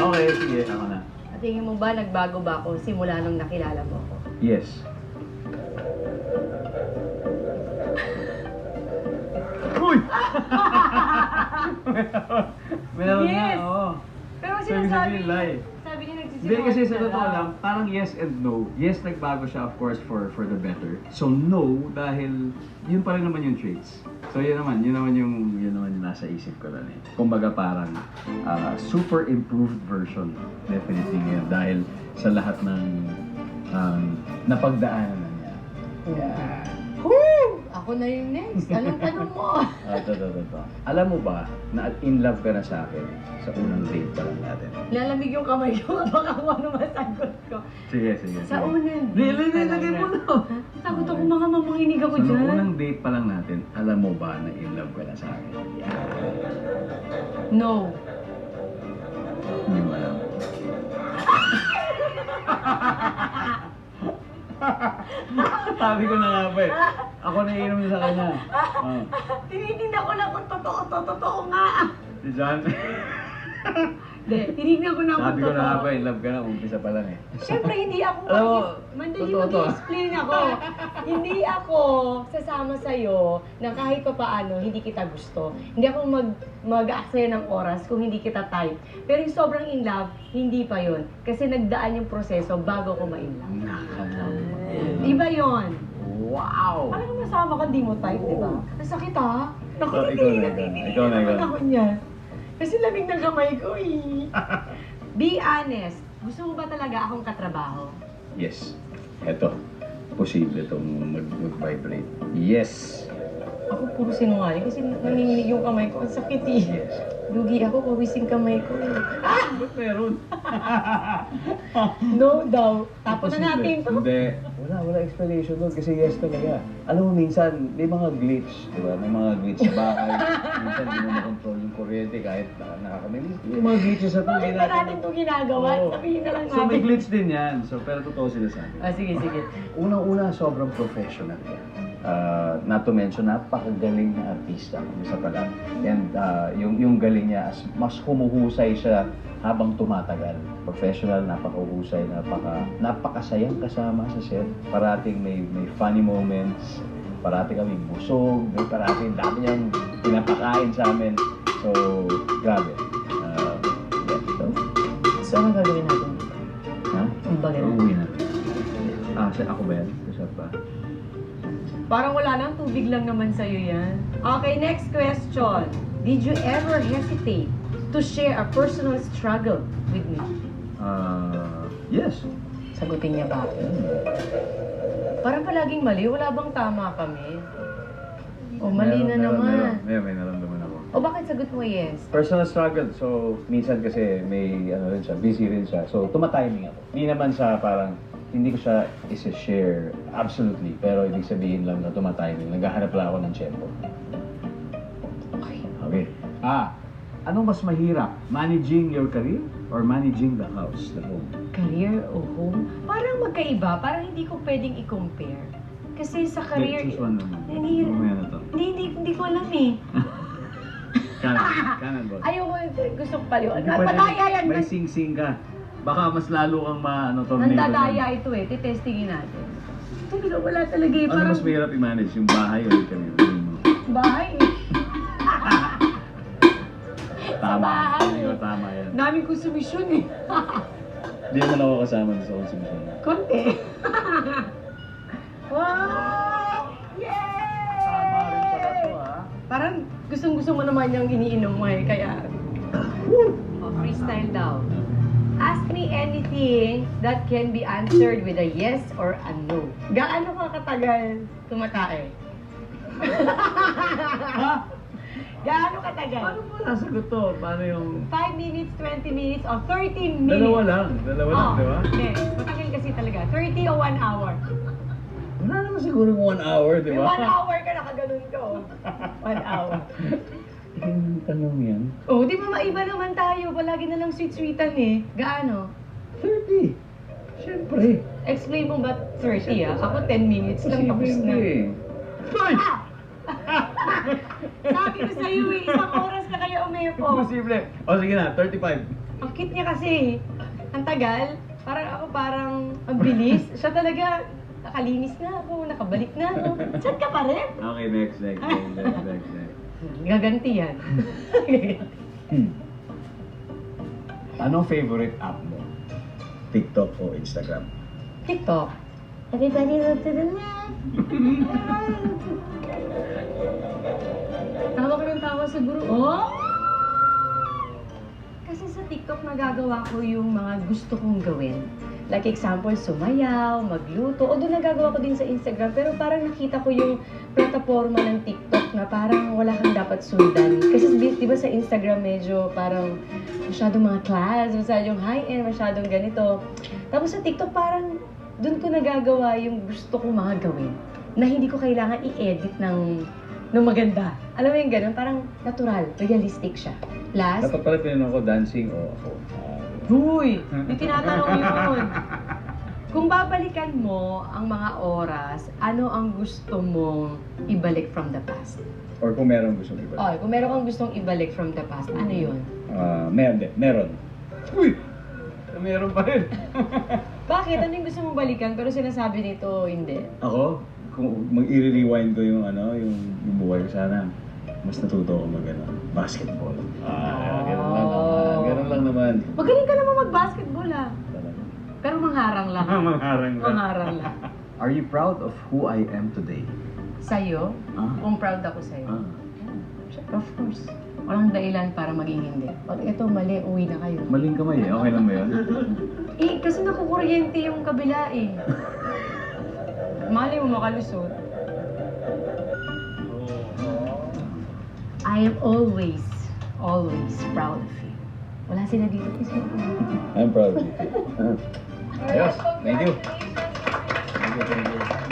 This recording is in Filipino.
Okay, sige, ako na. At tingin mo ba, nagbago ba ako simula nung nakilala mo ako? Yes. Uy! Meron Yes! na, oo. Pero So, ibig sinasabi sabihin, niya, lie. sabi niya Hindi nagsisinungaling kasi sa ka totoo lang. lang, parang yes and no. Yes, nagbago siya of course for the better. So no, dahil yun pa rin naman yung traits. So yun naman yung nasa isip ko lang eh. Kumbaga parang super improved version definitely ngayon dahil sa lahat ng napagdaanan na niya. Yeah. Woo! Ako na yung next. Anong tanong mo? Ito. Alam mo ba na in love ka na sa akin sa unang date pa lang natin? Lalamig yung kamay ko. Baka kung ano masagot ko. Sige. Sa unang Lagay mo na. Takot ako mga mamanginig ako So, nung dyan. unang date pa lang natin, alam mo ba na in love ka na sa akin? Yeah. No. Hindi mo alam. Sabi ko na nga ba eh. Ako naiinom niya sa kanya. Oh. Tinitingnan ko lang kung totoo nga. Si John. Hindi, tinignan ko na kung Sabi ko na nga ba, totoo. in love ka na, umpisa pa lang eh. Siyempre, hindi ako Alam mo, mandali totoo to. mag-explain ako. Hindi ako sasama sa'yo na kahit pa paano, hindi kita gusto. Hindi ako mag-aaksaya ng oras kung hindi kita type. Pero yung sobrang in love, hindi pa yon. Kasi nagdaan yung proseso bago ko ma-in love. Iba yon. Wow! Parang masama ka, di mo type, di ba? Nasakit ha? Naku, Oh, ikaw na, ikaw na. naman ako niyan. Kasi lamig ng kamay ko eh. Be honest. Gusto mo ba talaga akong katrabaho? Yes. Eto. Posible itong mag-vibrate. Yes. Ako puro sinungaling kasi nanginginig yung kamay ko. Ang sakit eh. Yes. Lugi ako, pawising kamay ko eh. Ba't meron? No daw. Tapos na Posible. natin to. Hindi. Wala explanation doon kasi yes talaga. Alam mo, minsan, may mga glitch, di ba? May mga glitch sa bahay. Minsan, hindi mo makontrol yung kuryente kahit nakakamilis. May mga glitches sa Bakit ba natin ito ginagawa? Oo. Sabihin na lang So, may natin. glitch din yan. So, pero totoo sila sa akin. Sige. Unang-una, sobrang professional yan. Not to mention, napakagaling na artista. Isa pala. And yung galing niya, mas humuhusay siya habang tumatagal. Professional, napakahusay, napakasayang kasama sa set. Parating may funny moments, parating kami busog, may parating dami niyang pinapakain sa amin. So, grabe. So, ano gagawin natin? Ha? Ang bagay. Uuwi na. Ako ba yan? Kasap ba? Parang wala nang tubig lang naman sa'yo yan. Okay, next question. Did you ever hesitate to share a personal struggle with me? Yes. Sagutin niya ba? Parang palaging mali. Wala bang tama kami? O, mali na naman. May naramdaman ako. O, bakit sagot mo yes? Personal struggle. So, minsan kasi may rin siya, busy rin siya. So, tumatiming ako. Hindi naman siya parang, hindi ko siya isa-share absolutely. Pero ibig sabihin lang na tumatiming. Naghahanap lang ako ng tempo. Okay. Anong mas mahirap? Managing your career or managing the house, the home? Career o home? Parang magkaiba. Parang hindi ko pwedeng i-compare. Kasi sa career... Choose one naman. Hindi, Mamaya na to. hindi ko alam eh. Kanan boss. Ayoko, gusto ko paliwan. Hindi pa Pataya yan. May sing-sing ka. Baka mas lalo kang tornado. Nandadaya ito eh. Titestingin natin. Ito, wala talaga eh. Ano mas mahirap i-manage? Yung bahay o yung career? Bahay eh. Tama. bahay. Tama yan. Daming konsumisyon eh. Hindi naman ako kasama sa konsumisyon. Konti. Wow! Yay! Tama rin pala to, ha? Parang gustong-gusto mo naman yung iniinom mo eh. Kaya... freestyle daw. Ask me anything that can be answered with a yes or a no. Gaano ka katagal tumatae? Ha? Gaano katagal? Paano mo nasagot to? Paano yung... 5 minutes, 20 minutes, o 30 minutes? Dalawa lang, di ba? Hindi, matagal kasi talaga. 30 o 1 hour. Wala naman siguro 1 hour, di May ba? 1 hour ka nakaganon ka, oh. 1 hour. Yung tanong yan? Oh, di ba maiba naman tayo? Palagi na lang sweet-sweetan eh. Gaano? 30. Siyempre. Explain mo ba 30 ah? Ako 10 minutes lang tapos na. Hoy! Sabi ko sa'yo eh, isang oras na kayo umepo. Imposible. O sige na, 35. Ang cute niya kasi. Ang tagal. Parang ang bilis. Siya talaga, nakalinis na ako, nakabalik na ako. Chat ka pa rin? Okay, next. Gaganti yan. Anong favorite app mo? TikTok o Instagram? TikTok. Everybody look to the left. Tawa ko ng tawa siguro. Oh! Kasi sa TikTok nagagawa ko yung mga gusto kong gawin. Like example, sumayaw, magluto. Although nagagawa ko din sa Instagram, pero parang nakita ko yung plataforma ng TikTok na parang wala kang dapat sundan. Kasi di ba sa Instagram medyo parang masyadong mga class, masyadong high-end, masyadong ganito. Tapos sa TikTok parang doon ko nagagawa yung gusto kong mga gawin na hindi ko kailangan i-edit ng maganda. Alam mo yung ganun? Parang natural, realistic siya. Last, Dapat pala pinanong ko dancing o ako. Huy! Yung tinatanong yun. Kung babalikan mo ang mga oras, ano ang gusto mong ibalik from the past? Or kung meron gusto mo iba. Oh, kung meron kang gustong ibalik from the past, ano yun? Meron. Uy! Meron pa rin. Bakit? Ano yung gusto mong balikan pero sinasabi nito hindi? Ako, kung mag-i-rewind ko yung buhay ko sana, mas natuto ako basketball. Ganun lang naman. Magaling ka naman mag-basketball ah. Talaga. Pero mangharang lang. Mangharang lang. Mangharang lang. Are you proud of who I am today? Sa'yo? Kung proud ako sa'yo? Of course. Walang dahilan para maging hindi. Pag ito mali, uwi na kayo. Maling kamay eh. Okay lang ba yun? Kasi nakukuryente yung kabila eh. Mali mo makalusot. I am always proud of you. Wala sila dito kasi. I'm proud of you. Ayos. Thank you. Thank you.